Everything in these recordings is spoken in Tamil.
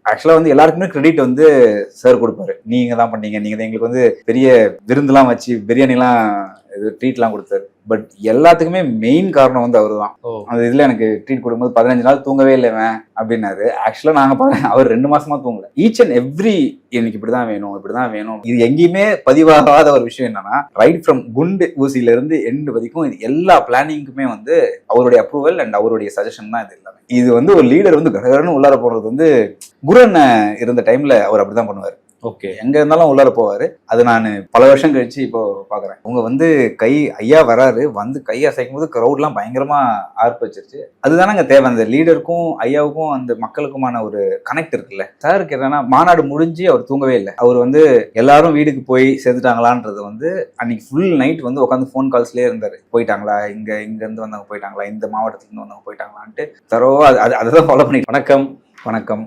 ஆக்சுவலா வந்து எல்லாருக்குமே கிரெடிட் வந்து சார் கொடுப்பாரு. நீங்க தான் பண்ணீங்க, நீங்க தான் எங்களுக்கு வந்து பெரிய விருந்துலாம் வச்சு பிரியாணிலாம் இது ட்ரீட்லாம் கொடுத்தாரு. பட் எல்லாத்துக்குமே மெயின் காரணம் வந்து அவரு தான். அந்த இதுல எனக்கு ட்ரீட் கொடுக்கும்போது 15 நாள் தூங்கவே இல்லைவன் அப்படின்னாரு. ஆக்சுவலா நாங்க அவர் 2 மாசமா தூங்கல. ஈச் அண்ட் எவ்ரி எனக்கு இப்படிதான் வேணும், இப்படிதான் வேணும். இது எங்கேயுமே பதிவாகாத ஒரு விஷயம் என்னன்னா, ரைட் ஃப்ரம் குண்டு ஊசியில இருந்து எண்டு வரைக்கும் எல்லா பிளானிங்குமே வந்து அவருடைய அப்ரூவல் அண்ட் அவருடைய சஜஷன் தான் இது எல்லாமே. இது வந்து ஒரு லீடர் வந்து கடகடன்னு உள்ளார போறது வந்து குருன் இருந்த டைம்ல அவர் அப்படிதான் பண்ணுவாரு. ஓகே, எங்க இருந்தாலும் உள்ளார போவாரு. அது நான் பல வருஷம் கழிச்சு இப்போ பாக்குறேன். அவங்க வந்து ஐயா வராரு, வந்து கை அசைக்கும் போது கிரௌட்லாம் பயங்கரமா ஆர்ப்பிச்சிருச்சு. அதுதானங்க தேவை. அந்த லீடருக்கும் ஐயாவுக்கும் அந்த மக்களுக்குமான ஒரு கனெக்ட் இருக்குல்ல. சாருக்கு என்னன்னா, மாநாடு முடிஞ்சு அவர் தூங்கவே இல்லை. அவர் வந்து எல்லாரும் வீட்டுக்கு போய் சேர்ந்துட்டாங்களான்றது வந்து அன்னைக்கு ஃபுல் நைட் வந்து உட்காந்து ஃபோன் கால்ஸ்லயே இருந்தாரு. போயிட்டாங்களா, இங்க இருந்து வந்தவங்க போயிட்டாங்களா, இந்த மாவட்டத்துல இருந்து வந்தவங்க போயிட்டாங்களான்ட்டு தரோவா அதான் ஃபாலோ பண்ணி. வணக்கம் வணக்கம்,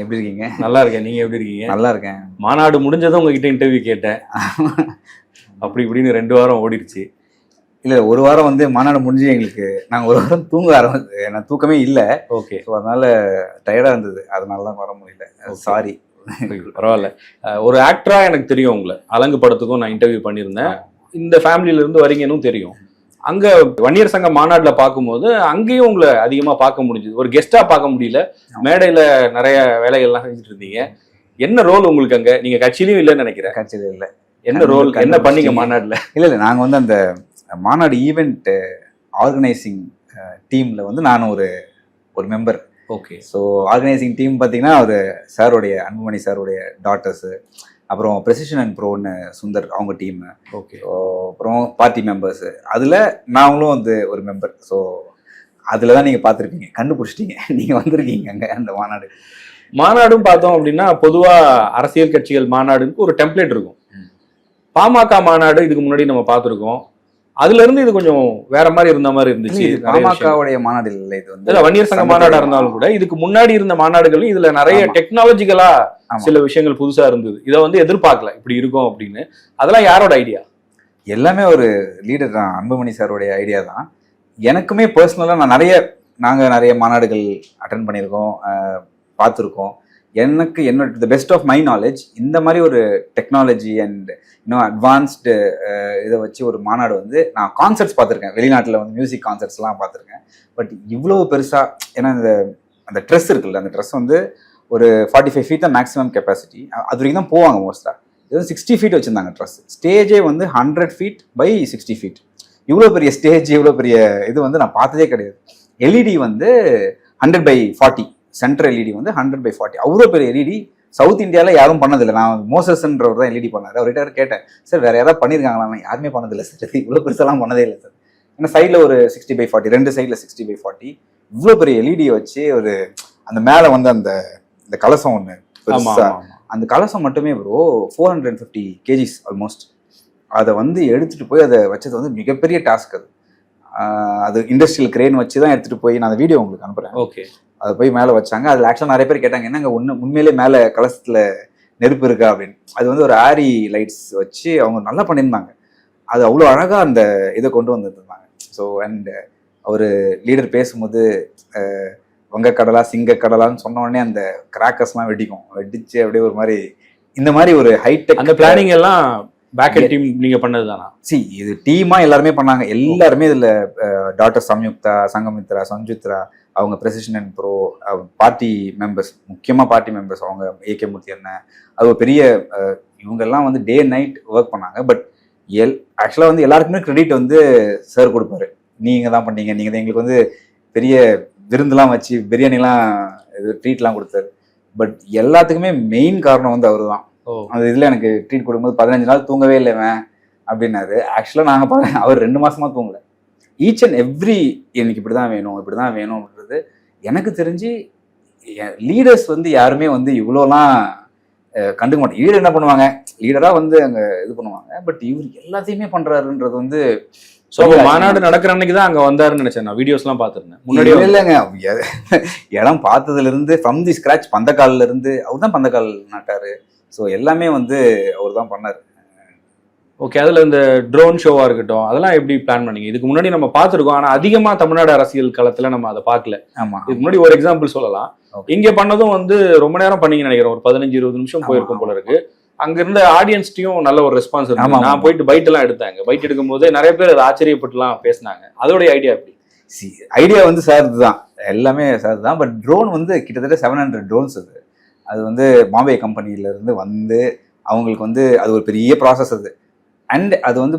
எப்படி இருக்கீங்க? நல்லா இருக்கேன். நீங்க எப்படி இருக்கீங்க? நல்லா இருக்கேன். மாநாடு முடிஞ்சதும் உங்ககிட்ட இன்டர்வியூ கேட்டேன். அப்படி இப்படின்னு 2 வாரம் ஓடிடுச்சு. இல்ல, ஒரு வாரம் வந்து மாநாடு முடிஞ்சு எங்களுக்கு நாங்க ஒரு வாரம் தூங்க ஆரம்பிச்சு. எனக்கு தூக்கமே இல்லை. ஓகே, அதனால டயர்டா இருந்தது, அதனாலதான் வர முடியல. சாரி. பரவாயில்ல. ஒரு ஆக்டரா எனக்கு தெரியும். உங்களை அலங்கு படத்துக்கும் நான் இன்டர்வியூ பண்ணியிருந்தேன். இந்த ஃபேமிலியில இருந்து வரீங்கன்னு தெரியும். அங்க வன்னியர் சங்க மாநாடுல பார்க்கும்போது அங்கேயும் உங்களை அதிகமா பார்க்க முடிஞ்சது. ஒரு கெஸ்டா பார்க்க முடியல. மேடையில நிறைய வேலைகள்லாம் செஞ்சுட்டு இருந்தீங்க. என்ன ரோல் உங்களுக்கு அங்க? நீங்க கட்சியிலயும் இல்லைன்னு நினைக்கிறேன். கட்சியில இல்லை. என்ன ரோல், என்ன பண்ணீங்க மாநாடுல? இல்ல, நாங்க வந்து அந்த மாநாடு ஈவெண்ட் ஆர்கனைசிங் டீம்ல வந்து நான் ஒரு member. Okay. So organising team பார்த்தீங்கன்னா அவர் சாருடைய அன்புமணி சாருடைய டாட்டர்ஸு, அப்புறம் ப்ரெசிஷன் அண்ட் ப்ரோன்னு சுந்தர் அவங்க டீம். ஓகே. அப்புறம் பார்ட்டி மெம்பர்ஸு, அதில் நாங்களும் வந்து ஒரு மெம்பர். ஸோ அதில் தான் நீங்கள் பார்த்துருப்பீங்க, கண்டுபிடிச்சிட்டீங்க, நீங்கள் வந்திருக்கீங்க அங்கே அந்த மாநாடும் பார்த்தோம் அப்படின்னா பொதுவாக அரசியல் கட்சிகள் மாநாடுக்கு ஒரு டெம்ப்ளேட் இருக்கும். பாமக மாநாடு இதுக்கு முன்னாடி நம்ம பார்த்துருக்கோம். அதுல இருந்து இது கொஞ்சம் வேற மாதிரி இருந்த மாதிரி இருந்துச்சு. பாமகவுடைய மாநாடு இல்லை, இது வந்து வன்னியர் சங்க மாநாடா இருந்தாலும் கூட இதுக்கு முன்னாடி இருந்த மாநாடுகளும் இதுல நிறைய டெக்னாலஜிக்கலா சில விஷயங்கள் புதுசா இருந்தது. இதை வந்து எதிர்பார்க்கல இப்படி இருக்கும் அப்படின்னு. அதெல்லாம் யாரோட ஐடியா? எல்லாமே ஒரு லீடர் தான், அன்புமணி சாருடைய ஐடியா தான். எனக்குமே பர்சனலா நாங்க நிறைய மாநாடுகள் அட்டென்ட் பண்ணியிருக்கோம், பார்த்துருக்கோம். எனக்கு என்னோட பெஸ்ட் ஆஃப் மை நாலேஜ் இந்த மாதிரி ஒரு டெக்னாலஜி அண்ட் இன்னும் அட்வான்ஸ்டு இதை வச்சு ஒரு மாநாடு வந்து நான் கான்சர்ட்ஸ் பார்த்துருக்கேன். வெளிநாட்டில் வந்து மியூசிக் கான்சர்ட்ஸ்லாம் பார்த்துருக்கேன். பட் இவ்வளோ பெருசாக, ஏன்னா அந்த ட்ரெஸ் இருக்குல்ல, அந்த ட்ரெஸ் வந்து ஒரு 45 feet தான் மேக்ஸிமம் கெப்பாசிட்டி. அது வரைக்கும் தான் போவாங்க மோஸ்ட்டாக. இது வந்து 60 feet வச்சுருந்தாங்க ட்ரெஸ். ஸ்டேஜே வந்து 100 feet by 60 feet. இவ்வளோ பெரிய ஸ்டேஜ், இவ்வளோ பெரிய இது வந்து நான் பார்த்ததே கிடையாது. எல்இடி வந்து 100 by 40, சென்ட்ரல் எல்இடி வந்து 100 by 40. அவ்வளோ பெரிய எல்இடி சவுத் இந்தியாவில் யாரும் பண்ணதில்லை. நான் மோசஸ்ன்றவர் தான் எல்இடி பண்ணார். அவர்கிட்ட கேட்டேன், சார் வேற யாராவது பண்ணியிருக்காங்களா? யாருமே பண்ணதில்லை சார், இவ்வளோ பெருசெல்லாம் பண்ணதே இல்லை சார். ஏன்னா சைடில் ஒரு 60 by 40, 2 சைடில் 60 by 40, இவ்வளோ பெரிய எல்இடியை வச்சு ஒரு அந்த மேலே வந்து அந்த கலசம் ஒன்று பெருசா, அந்த கலசம் மட்டுமே ப்ரோ 450 kgs ஆல்மோஸ்ட். அதை வந்து எடுத்துட்டு போய் அதை வச்சது வந்து மிகப்பெரிய டாஸ்க். அது இண்டஸ்ட்ரியல் கிரேன் வச்சு தான் எடுத்துட்டு போய் நான் அந்த வீடியோ உங்களுக்கு அனுப்புறேன். ஓகே. அதை போய் மேலே வச்சாங்க. அதில் ஆக்சுவலாக நிறைய பேர் கேட்டாங்க, என்னங்க உண்மையிலே மேலே கலசத்தில் நெருப்பு இருக்கா அப்படின்னு. அது வந்து ஒரு ஆரி லைட்ஸ் வச்சு அவங்க நல்லா பண்ணியிருந்தாங்க. அது அவ்வளோ அழகாக அந்த இதை கொண்டு வந்துருந்தாங்க. ஸோ அண்ட் அவர் லீடர் பேசும்போது வங்கக்கடலா சிங்கக்கடலான்னு சொன்ன உடனே அந்த கிராக்கர்ஸ்லாம் வெடிச்சு அப்படியே ஒரு மாதிரி இந்த மாதிரி ஒரு ஹைடெக். அந்த பிளானிங் எல்லாம் பேக்கெண்ட் டீம் நீங்க பண்ணதுதானா? இது டீமா எல்லாருமே பண்ணாங்க. எல்லாருமே இதுல டாக்டர் சம்யுக்தா, சங்கமித்ரா, சஞ்சுத்ரா, அவங்க precision and bro, party members, முக்கியமா பார்ட்டி மெம்பர்ஸ், அவங்க ஏகே மூர்த்தி அண்ணன், அது ஒரு பெரிய இவங்கெல்லாம் வந்து டே நைட் ஒர்க் பண்ணாங்க. பட் ஆக்சுவலா வந்து எல்லாருக்குமே கிரெடிட் வந்து சார் கொடுப்பாரு. நீங்க தான் பண்ணீங்க, நீங்க தான் எங்களுக்கு வந்து பெரிய விருந்துலாம் வச்சு பிரியாணிலாம் இது ட்ரீட்லாம் கொடுத்தாரு. பட் எல்லாத்துக்குமே மெயின் காரணம் வந்து அவரு தான். அந்த இதுல எனக்கு ட்ரீட் கொடுக்கும்போது 15 நாள் தூங்கவே இல்லைவன் அப்படின்னாரு. ஆக்சுவலா நாங்க அவர் 2 மாசமா தூங்கல. ஈச் அண்ட் எவ்ரி எனக்கு இப்படிதான் வேணும், இப்படிதான் வேணும் அப்படின்றது எனக்கு தெரிஞ்சு லீடர்ஸ் வந்து யாருமே வந்து இவ்வளோலாம் கண்டுக்க மாட்டாங்க. லீடர் என்ன பண்ணுவாங்க, லீடரா வந்து அங்க இது பண்ணுவாங்க. பட் இவர் எல்லாத்தையுமே பண்றாருன்றது வந்து மாநாடு நடக்கிற அன்னைக்கு தான் அங்க வந்தாருன்னு நினைச்சேன். நான் வீடியோஸ் எல்லாம் பார்த்துருந்தேன். முன்னாடி இல்லைங்க, இடம் பார்த்ததுல இருந்து ஃப்ரம் தி ஸ்கிராச் பந்தக்கால்ல இருந்து அவர் தான் பந்தக்கால் நாட்டாரு. ஸோ எல்லாமே வந்து அவர் தான் பண்ணாரு. ஓகே. அதுல இந்த ட்ரோன் ஷோவா இருக்கட்டும், அதெல்லாம் எப்படி பிளான் பண்ணீங்க? இதுக்கு முன்னாடி நம்ம பார்த்துருக்கோம், ஆனா அதிகமா தமிழ்நாடு அரசியல் களத்துல நம்ம அதை பார்க்கல. ஆமா, இதுக்கு முன்னாடி ஒரு எக்ஸாம்பிள் சொல்லலாம். Okay. இங்க பண்ணதும் வந்து ரொம்ப நேரம் பண்ணீங்கன்னு நினைக்கிறேன், ஒரு 15-20 நிமிஷம் போயிருக்கும் போல இருக்கு. அங்க இருந்த ஆடியன்ஸ்டையும் நல்ல ஒரு ரெஸ்பான்ஸ் இருக்கு. நான் போயிட்டு பைட் எல்லாம் எடுத்தாங்க. பைட் எடுக்கும் போது நிறைய பேர் அதை ஆச்சரியப்பட்டுலாம் பேசினாங்க. அதோடைய ஐடியா எப்படி? ஐடியா வந்து சார் தான், எல்லாமே சார் தான். பட் ட்ரோன் வந்து கிட்டத்தட்ட 700 ட்ரோன்ஸ் அது வந்து பாம்பே கம்பெனில இருந்து வந்து அவங்களுக்கு வந்து அது ஒரு பெரிய ப்ராசஸ் அது. அண்ட் அது வந்து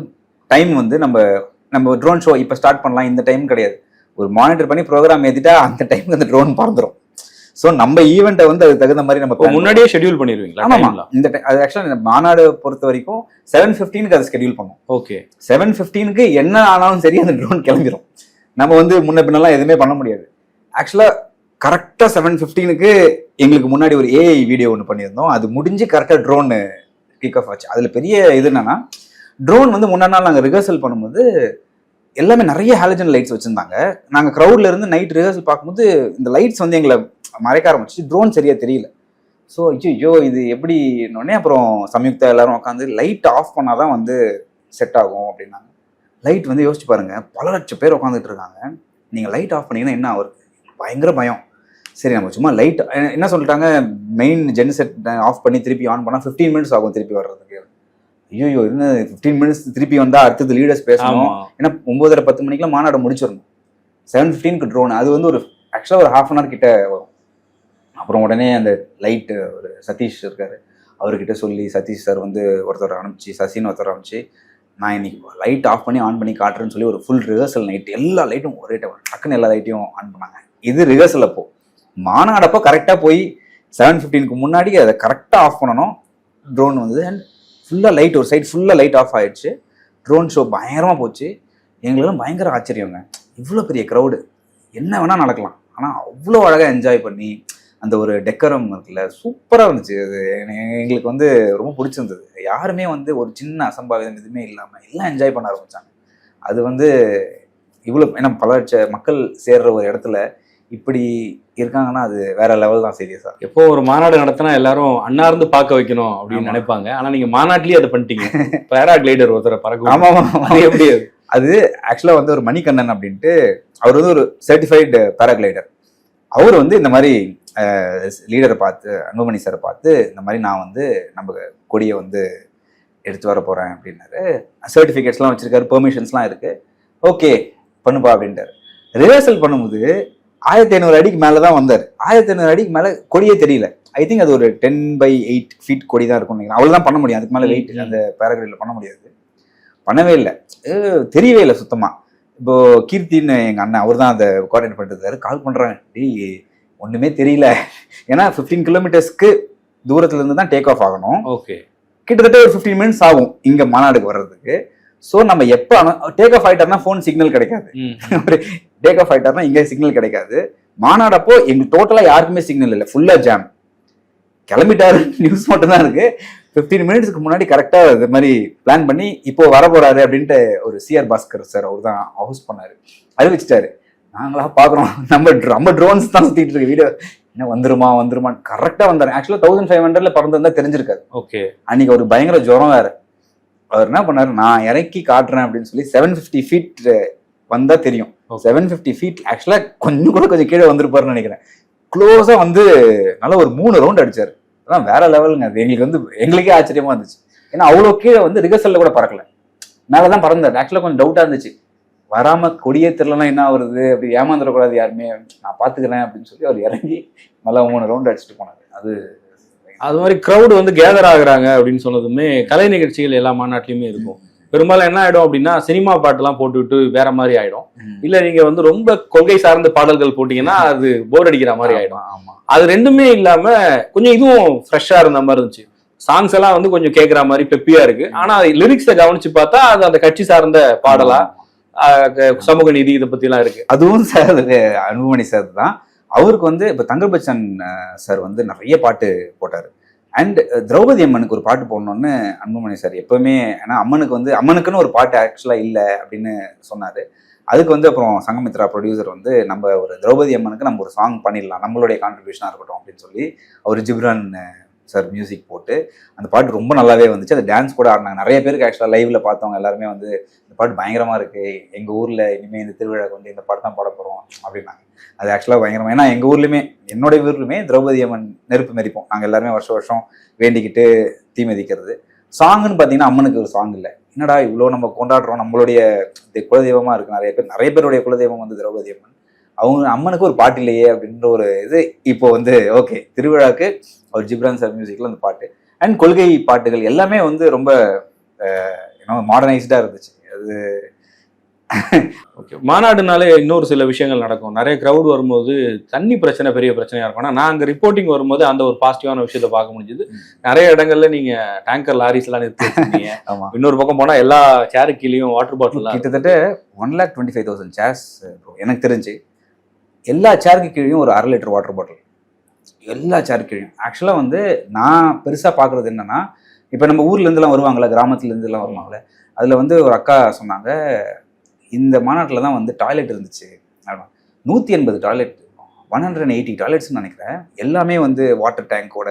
டைம் வந்து நம்ம ட்ரோன் ஷோ இப்போ ஸ்டார்ட் பண்ணலாம், இந்த டைம் கிடையாது. ஒரு மானிட்டர் பண்ணி ப்ரோக்ராம் ஏற்றிட்டா அந்த டைமுக்கு அந்த ட்ரோன் பறந்துடும். ஸோ நம்ம ஈவெண்ட்டை வந்து அதுக்கு தகுந்த மாதிரி நம்ம முன்னாடியே ஷெட்யூல் பண்ணிடுவீங்களா? ஆமாம், இந்த அது ஆக்சுவலாக மாநாடு பொறுத்த வரைக்கும் 7:15 அதை ஸ்கெடியூல் பண்ணும். ஓகே, 7:15 என்ன ஆனாலும் சரி அந்த ட்ரோன் கிளம்பிடும். நம்ம வந்து முன்ன பின்னெல்லாம் எதுவுமே பண்ண முடியாது. ஆக்சுவலாக கரெக்டாக 7:15 எங்களுக்கு முன்னாடி ஒரு ஏஐ வீடியோ ஒன்று பண்ணியிருந்தோம். அது முடிஞ்சு கரெக்டாக ட்ரோன் கிக் ஆஃப் ஆச்சு. அதில் பெரிய இது என்னன்னா, ட்ரோன் வந்து முன்னாடி நாள் நாங்கள் ரிஹர்சல் பண்ணும்போது எல்லாமே நிறைய ஹாலஜன் லைட்ஸ் வச்சுருந்தாங்க. நாங்கள் க்ரௌட்ல இருந்து நைட் ரிஹர்சல் பார்க்கும்போது இந்த லைட்ஸ் வந்து எங்களை மறைக்க ஆரம்பிச்சு, ட்ரோன் சரியா தெரியல. ஸோ ஐயோ இது எப்படின்னொடனே அப்புறம் சம்யுக்தா எல்லாரும் உட்காந்து லைட் ஆஃப் பண்ணாதான் வந்து செட் ஆகும் அப்படின்னாங்க. லைட் வந்து யோசிச்சு பாருங்க, பல லட்சம் பேர் உட்காந்துட்டு இருக்காங்க. நீங்கள் லைட் ஆஃப் பண்ணீங்கன்னா என்ன ஆகுது? பயங்கர பயம். சரி நம்ம சும்மா லைட் என்ன சொல்லிட்டாங்க, மெயின் ஜென் செட் ஆஃப் பண்ணி திருப்பி ஆன் பண்ணால் 15 மினிட்ஸ் ஆகும் திருப்பி வர்றதுக்கு. ஐயோ என்ன 15 மினிட்ஸ் திருப்பி வந்தால் அடுத்தது லீடர்ஸ் பேசணும். ஏன்னா 9:30-10 மணிக்கெலாம் மாநாடு முடிச்சிடணும். 7:15 ட்ரோன் அது வந்து ஒரு ஆக்சுவலாக ஒரு 1/2 hour கிட்ட வரும். அப்புறம் உடனே அந்த லைட்டு ஒரு சதீஷ் இருக்காரு, அவர்கிட்ட சொல்லி சதீஷ் சார் வந்து ஒருத்தர் அனுப்பிச்சு, சசின்னு ஒருத்தர் அனுப்பிச்சு, நான் இன்னைக்கு லைட் ஆஃப் பண்ணி ஆன் பண்ணி காட்டுறேன்னு சொல்லி ஒரு ஃபுல் ரிஹர்சல் நைட் எல்லா லைட்டும் ஒரே டைம் டக்குன்னு எல்லா லைட்டையும் ஆன் பண்ணாங்க. இது ரிஹர்சல் அப்போ. மாநாடப்போ கரெக்டாக போய் 7:15 முன்னாடி அதை கரெக்டாக ஆஃப் பண்ணணும். ட்ரோன் வந்து அண்ட் ஃபுல்லாக லைட் ஒரு சைடு ஃபுல்லாக லைட் ஆஃப் ஆயிடுச்சு. ட்ரோன் ஷோ பயங்கரமாக போச்சு. எங்களுக்கெல்லாம் பயங்கர ஆச்சரியங்க. இவ்வளோ பெரிய க்ரௌடு என்ன வேணால் நடக்கலாம், ஆனால் அவ்வளோ அழகாக என்ஜாய் பண்ணி அந்த ஒரு டெக்கரம் இருக்குல்ல, சூப்பராக இருந்துச்சு. அது எங்களுக்கு வந்து ரொம்ப பிடிச்சிருந்தது. யாருமே வந்து ஒரு சின்ன அசம்பாவிதம் எதுவுமே இல்லாமல் எல்லாம் என்ஜாய் பண்ண ஆரம்பித்தாங்க. அது வந்து இவ்வளோ ஏன்னா பல லட்ச மக்கள் சேர்ற ஒரு இடத்துல இப்படி இருக்காங்கன்னா அது வேற லெவல் தான். சீரியஸா எப்போ ஒரு மாநாடு நடத்தினா எல்லாரும் அண்ணார்ந்து பார்க்க வைக்கணும் அப்படின்னு நினைப்பாங்க. ஆனா நீங்க மாநாட்டிலேயே அதை பண்ணிட்டீங்க. பேராகிளைடர் ஒருத்தரை பறக்க. ஆமா எப்படி அது ஆக்சுவலா வந்து ஒரு மணிகண்ணன் அப்படின்ட்டு அவர் வந்து ஒரு சர்டிஃபைடு பேராகிளைடர். அவர் வந்து இந்த மாதிரி லீடரை பார்த்து, அன்புமணி சாரை பார்த்து, இந்த மாதிரி நான் வந்து நம்ம கொடியை வந்து எடுத்து வர போறேன் அப்படின்னாரு. சர்டிஃபிகேட்ஸ்லாம் வச்சிருக்காரு, பெர்மிஷன்ஸ்லாம் இருக்கு, ஓகே பண்ணுப்பா அப்படின்ட்டாரு. ரிஹர்சல் பண்ணும்போது 1500 அடிக்கு மேலே தான் வந்தார். 1500 அடிக்கு மேலே கொடியே தெரியல. ஐ திங்க் அது ஒரு 10/8 feet கொடி தான் இருக்கும் நினைக்கிறேன். அவ்வளோதான் பண்ண முடியும், அதுக்கு மேலே வெயிட் அந்த பேராகிளைடில் பண்ண முடியாது. பண்ணவே இல்லை, தெரியவே இல்லை சுத்தமாக. இப்போ கீர்த்தின்னு எங்கள் அண்ணன், அவர் தான் அதை கோஆர்டினேட் பண்ணிட்டு இருந்தாரு. கால் பண்ணுறாங்க, டேய் ஒன்றுமே தெரியல. ஏன்னா 15 kilometers தூரத்துல இருந்து தான் டேக் ஆஃப் ஆகணும். ஓகே, கிட்டத்தட்ட ஒரு 15 minutes ஆகும் இங்கே மாநாடுக்கு வர்றதுக்கு. ஸோ நம்ம எப்போ டேக் ஆஃப் ஆகிட்டார்னா ஃபோன் சிக்னல் கிடைக்காது. டேக் ஆஃப் ஆகிட்டார்னா இங்கே சிக்னல் கிடைக்காது. மாநாடப்போ எங்களுக்கு டோட்டலாக யாருக்குமே சிக்னல் இல்லை, ஃபுல்லாக ஜாம். கிளம்பிட்டாரு, நியூஸ் மட்டும் தான் இருக்கு. 15 minutes முன்னாடி கரெக்டாக இது மாதிரி பிளான் பண்ணி இப்போ வர போறாரு அப்படின்ட்டு ஒரு CR பாஸ்கர் சார் அவர் தான் ஹவுஸ் பண்ணாரு, அறிவிச்சிட்டாரு. நாங்களா பார்க்குறோம், நம்ம ட்ரோன்ஸ் தான் சுற்றிட்டு இருக்கு. வீடியோ என்ன வந்துருமா கரெக்டாக வந்தாரு. ஆக்சுவலாக 1500 பறந்துருந்தா தெரிஞ்சிருக்காரு. ஓகே, அன்னைக்கு ஒரு பயங்கர ஜுரம் வேற. அவர் என்ன பண்ணாரு, நான் இறக்கி காட்டுறேன் அப்படின்னு சொல்லி 750 feet வந்தா தெரியும். 750 feet ஆக்சுவலா கொஞ்சம் கீழே வந்திருப்பாருன்னு நினைக்கிறேன். க்ளோஸா வந்து நல்லா ஒரு 3 ரவுண்ட் அடிச்சாரு. அதான் வேற லெவலுங்க. அது எங்களுக்கு வந்து எங்களுக்கே ஆச்சரியமா இருந்துச்சு. ஏன்னா அவ்வளோ கீழே வந்து ரிஹர்சல்ல கூட பறக்கல, மேலதான் பறந்தாரு. ஆக்சுவலா கொஞ்சம் டவுட்டா இருந்துச்சு, வராம கொடியே தெரியலன்னா என்ன வருது, அப்படி ஏமாந்துடக்கூடாது யாருமே, நான் பாத்துக்கிறேன் அப்படின்னு சொல்லி அவர் இறங்கி நல்லா 3 ரவுண்ட் அடிச்சுட்டு போனாரு. அது மாதிரி க்ரௌடு வந்து கேதர் ஆகுறாங்க அப்படின்னு சொன்னதுமே கலை நிகழ்ச்சிகள் எல்லா மாநாட்டிலுமே இருக்கும். பெரும்பாலும் என்ன ஆயிடும் அப்படின்னா சினிமா பாட்டுலாம் போட்டுவிட்டு வேற மாதிரி ஆயிடும். இல்ல நீங்க வந்து ரொம்ப கொள்கை சார்ந்த பாடல்கள் போட்டீங்கன்னா அது போர் அடிக்கிற மாதிரி ஆயிடும். அது ரெண்டுமே இல்லாம கொஞ்சம் இதுவும் ஃப்ரெஷ்ஷா இருந்த மாதிரி இருந்துச்சு. சாங்ஸ் எல்லாம் வந்து கொஞ்சம் கேட்குற மாதிரி பெப்பியா இருக்கு. ஆனா லிரிக்ஸை கவனிச்சு பார்த்தா அது அந்த கட்சி சார்ந்த பாடலா, சமூக நீதி இதை பத்தி எல்லாம் இருக்கு. அதுவும் சார் அன்புமணி சார் தான். அவருக்கு வந்து இப்ப தங்கர் பச்சன் சார் வந்து நிறைய பாட்டு போட்டாரு. அண்ட் திரௌபதி அம்மனுக்கு ஒரு பாட்டு போடணும்னு அன்புமணி சார் எப்பவுமே, ஏன்னா அம்மனுக்கு வந்து அம்மனுக்குன்னு ஒரு பாட்டு ஆக்சுவலா இல்லை அப்படின்னு சொன்னாரு. அதுக்கு வந்து அப்புறம் சங்கமித்ரா ப்ரொடியூசர் வந்து நம்ம ஒரு திரௌபதி அம்மனுக்கு நம்ம ஒரு சாங் பண்ணிடலாம், நம்மளுடைய கான்ட்ரிபியூஷனா இருக்கட்டும் அப்படின்னு சொல்லி அவர் ஜிப்ரான் சார் மியூசிக் போட்டு அந்த பாட்டு ரொம்ப நல்லாவே வந்துச்சு. அது டான்ஸ் கூட ஆடினாங்க. நிறைய பேருக்கு ஆக்சுவலாக லைவ்ல பார்த்தவங்க எல்லாருமே வந்து இந்த பாட்டு பயங்கரமாக இருக்குது, எங்கள் ஊரில் இனிமேல் இந்த திருவிழாவுக்கு வந்து இந்த பாட்டு தான் பாட போகிறோம் அப்படின்னாங்க. அது ஆக்சுவலாக பயங்கரமாக, ஏன்னா எங்கள் ஊர்லேயுமே என்னோட ஊர்லையுமே திரௌபதி அம்மன் நெருப்பு மிதிப்போம் நாங்கள் எல்லாருமே வருஷம் வருஷம் வேண்டிக்கிட்டு தீ மிதிக்கிறது. சாங்குன்னு பார்த்தீங்கன்னா அம்மனுக்கு ஒரு சாங் இல்லை, என்னடா இவ்வளோ நம்ம கொண்டாடுறோம், நம்மளுடைய குலதெய்வமாக இருக்குது, நிறைய பேருடைய குலதெய்வம் வந்து திரௌபதி அம்மன், அவங்க அம்மனுக்கு ஒரு பாட்டு இல்லையே அப்படின்ற ஒரு இது இப்போ வந்து ஓகே திருவிழாக்கு ஒரு ஜிப்ரான் சார் மியூசிக்கில் அந்த பாட்டு அண்ட் கொள்கை பாட்டுகள் எல்லாமே வந்து ரொம்ப மாடர்னைஸ்டாக இருந்துச்சு. அது ஓகே. மாநாடுனாலே இன்னொரு சில விஷயங்கள் நடக்கும். நிறைய க்ரௌட் வரும்போது தண்ணி பிரச்சனை பெரிய பிரச்சனையா இருக்கும். ஆனால் நான் அங்கே ரிப்போர்ட்டிங் வரும்போது அந்த ஒரு பாசிட்டிவான விஷயத்த பார்க்க முடிஞ்சது. நிறைய இடங்கள்ல நீங்க டேங்கர் லாரிஸ் எல்லாம் நிறுத்தி வச்சிருக்கீங்க. இன்னொரு பக்கம் போனா எல்லா சேரு கீழேயும் வாட்டர் பாட்டில் கிட்டத்தட்ட 1,25,000 சேர்ஸ் எனக்கு தெரிஞ்சு. எல்லா சேருக்கு கீழேயும் ஒரு 1/2 லிட்டர் வாட்டர் பாட்டில், எல்லா சேருக்கு கீழேயும். ஆக்சுவலாக வந்து நான் பெருசாக பார்க்குறது என்னன்னா, இப்போ நம்ம ஊர்லேருந்துலாம் வருவாங்களே, கிராமத்துலேருந்துலாம் வருவாங்களே, அதில் வந்து ஒரு அக்கா சொன்னாங்க, இந்த மாநாட்டில் தான் வந்து டாய்லெட் இருந்துச்சு, 180 டாய்லெட், 180 டாய்லெட்ஸ்ன்னு நினைக்கிறேன். எல்லாமே வந்து வாட்டர் டேங்கோட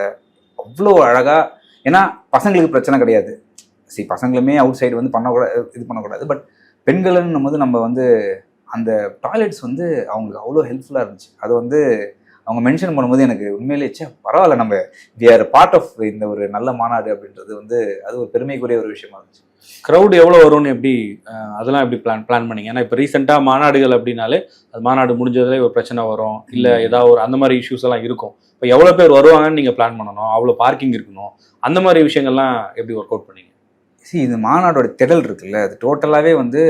அவ்வளோ அழகாக. ஏன்னா பசங்களுக்கு பிரச்சனை கிடையாது, பசங்களுமே அவுட் சைடு வந்து பண்ணக்கூடாது, பட் பெண்கள்னும் போது நம்ம வந்து அந்த டாய்லெட்ஸ் வந்து அவங்களுக்கு அவ்வளோ ஹெல்ப்ஃபுல்லாக இருந்துச்சு. அது வந்து அவங்க மென்ஷன் பண்ணும்போது எனக்கு உண்மையிலேயே பரவாயில்ல, நம்ம வி ஆர் பார்ட் ஆஃப் இந்த ஒரு நல்ல மாநாடு அப்படின்றது வந்து அது ஒரு பெருமைக்குரிய ஒரு விஷயமா இருந்துச்சு. க்ரௌட் எவ்வளோ வரும்னு எப்படி அதெல்லாம் எப்படி பிளான் பண்ணீங்க? ஏன்னா இப்போ ரீசெண்டாக மாநாடுகள் அப்படின்னாலே அது மாநாடு முடிஞ்சதுலேயே ஒரு பிரச்சனை வரும், இல்லை ஏதாவது ஒரு அந்த மாதிரி இஷ்யூஸ் எல்லாம் இருக்கும். இப்போ எவ்வளோ பேர் வருவாங்கன்னு நீங்கள் பிளான் பண்ணணும், அவ்வளோ பார்க்கிங் இருக்கணும், அந்த மாதிரி விஷயங்கள்லாம் எப்படி ஒர்க் அவுட் பண்ணீங்க? இது மாநாடோட திடல் இருக்குல்ல, அது டோட்டலாகவே வந்து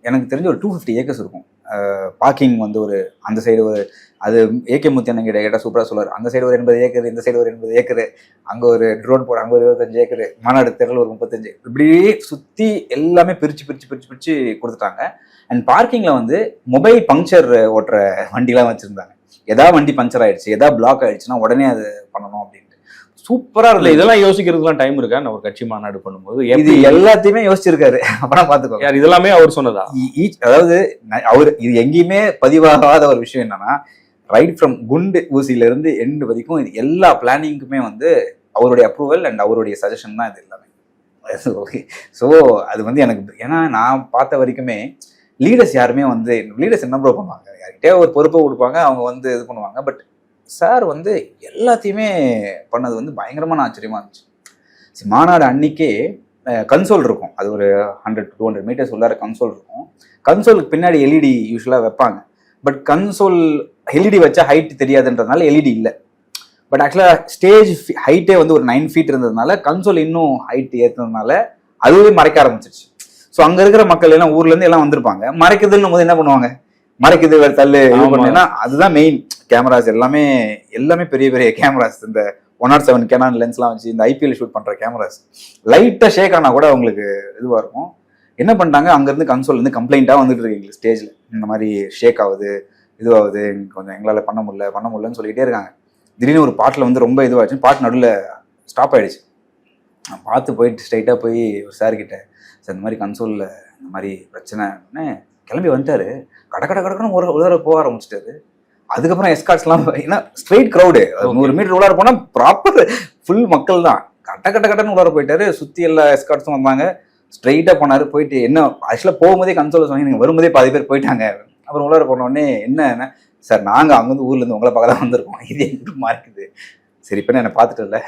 எனக்கு தெரிஞ்ச ஒரு 250 ஏக்கர்ஸ் இருக்கும். பார்க்கிங் வந்து ஒரு அந்த சைடு ஒரு, அது ஏகே முத்தியண்ணன் கிட்ட கேட்டால் சூப்பராக சொல்லுவார், அந்த சைடு ஒரு 80 ஏக்கர், இந்த சைடு ஒரு 80 ஏக்கர், அங்கே ஒரு ட்ரோன் போட அங்கே ஒரு 25 ஏக்கர், மாநாடு திடல் ஒரு 35, இப்படியே சுற்றி எல்லாமே பிரித்து கொடுத்துட்டாங்க. அண்ட் பார்க்கிங்கில் வந்து மொபைல் பங்க்சர் ஓட்டுற வண்டிலாம் வச்சுருந்தாங்க. எதாவது வண்டி பஞ்சர் ஆகிடுச்சு, எதாவது பிளாக் ஆகிடுச்சுன்னா உடனே அது பண்ணணும் அப்படின்ட்டு சூப்பரா இல்லை. இதெல்லாம் யோசிக்கிறதுலாம் டைம் இருக்கா? நான் ஒரு கட்சி மாநாடு பண்ணும்போது இது எல்லாத்தையுமே யோசிச்சிருக்காரு. அப்பனா பாத்துக்கோ, யார் இதெல்லாமே அவர் சொன்னதா? அதாவது அவர் இது எங்கேயுமே பதிவாகாத ஒரு விஷயம் என்னன்னா, ரைட் ஃப்ரம் குண்டு ஊசியில இருந்து எண்டு வரைக்கும் இது எல்லா பிளானிங்குமே வந்து அவருடைய அப்ரூவல் அண்ட் அவருடைய சஜஷன் தான் இது எல்லாமே. ஓகே, ஸோ அது வந்து எனக்கு, ஏன்னா நான் பார்த்த வரைக்குமே லீடர்ஸ் யாருமே வந்து, லீடர்ஸ் என்ன ப்ரோ பண்ணுவாங்க, யார்கிட்டயே ஒரு பொறுப்பை கொடுப்பாங்க, அவங்க வந்து இது பண்ணுவாங்க. பட் சார் வந்து எல்லாத்தையுமே பண்ணது வந்து பயங்கரமான ஆச்சரியமா இருந்துச்சு. மாநாடு அன்னைக்கே கன்சோல் இருக்கும், அது ஒரு 100-200 மீட்டர்ஸ் உள்ளார கன்சோல் இருக்கும். கன்சோலுக்கு பின்னாடி எல்இடி யூஸ்வலாக வைப்பாங்க. பட் கன்சோல் எல்இடி வச்சா ஹைட் தெரியாதுன்றதுனால எல்இடி இல்லை. பட் ஆக்சுவலாக ஸ்டேஜ் ஹைட்டே வந்து ஒரு 9 ஃபீட் இருந்ததுனால கன்சோல் இன்னும் ஹைட் ஏற்றுனதுனால அதுவே மறைக்க ஆரம்பிச்சிருச்சு. ஸோ அங்கே இருக்கிற மக்கள் எல்லாம் ஊர்லேருந்து எல்லாம் வந்திருப்பாங்க, மறைக்குதுன்னும் போது என்ன பண்ணுவாங்க, மறைக்குது வேறு தள்ளு இது பண்ணேன்னா, அதுதான் மெயின். கேமராஸ் எல்லாமே பெரிய பெரிய கேமராஸ், இந்த 107 கேனான் லென்ஸ்லாம் வச்சு இந்த ஐபிஎல் ஷூட் பண்ணுற கேமராஸ், லைட்டாக ஷேக் ஆனால் கூட அவங்களுக்கு இதுவாக இருக்கும். என்ன பண்ணிட்டாங்க, அங்கேருந்து கன்சோல்லேருந்து கம்ப்ளைண்ட்டாக வந்துட்டு இருக்கு எங்களுக்கு ஸ்டேஜில், இந்த மாதிரி ஷேக் ஆகுது, இதுவாகுது, கொஞ்சம் எங்களால் பண்ண முடியலன்னு சொல்லிகிட்டே இருக்காங்க. திடீர்னு ஒரு பாட்டில் வந்து ரொம்ப இதுவாச்சு, பாட்டு நடுவில் ஸ்டாப் ஆகிடுச்சு. நான் பார்த்து போயிட்டு ஸ்ட்ரைட்டாக போய் ஒரு சார்கிட்ட, சார் இந்த மாதிரி கன்சோலில் இந்த மாதிரி பிரச்சனைன்னு கிளம்பி வந்துட்டாரு. கடக்கடன்னு உள்ளார போக ஆரம்பிச்சிட்டாரு. அதுக்கப்புறம் எஸ்கார்ட்ஸ்லாம், ஏன்னா ஸ்ட்ரெயிட் க்ரௌடு, 100 மீட்டர் உள்ளார போனால் ப்ராப்பர் ஃபுல் மக்கள் தான், கட்டன்னு உள்ளார போயிட்டாரு. சுற்றி எல்லா எஸ்கார்ட்ஸும் வந்தாங்க, ஸ்ட்ரெயிட்டாக போனார். போயிட்டு என்ன ஆக்சுவலாக போகும்போதே கன்சோல் சொன்னாங்க, நீங்கள் வரும்போதே பாதி பேர் போயிட்டாங்க. அப்புறம் உள்ளார போனோடனே என்ன சார், நாங்கள் அங்கேருந்து ஊர்லேருந்து உங்களை பார்க்க தான் வந்திருக்கோம், இது எங்கிட்ட மாறிக்குது. சரி இப்போ என்னை பார்த்துட்டு இல்லை,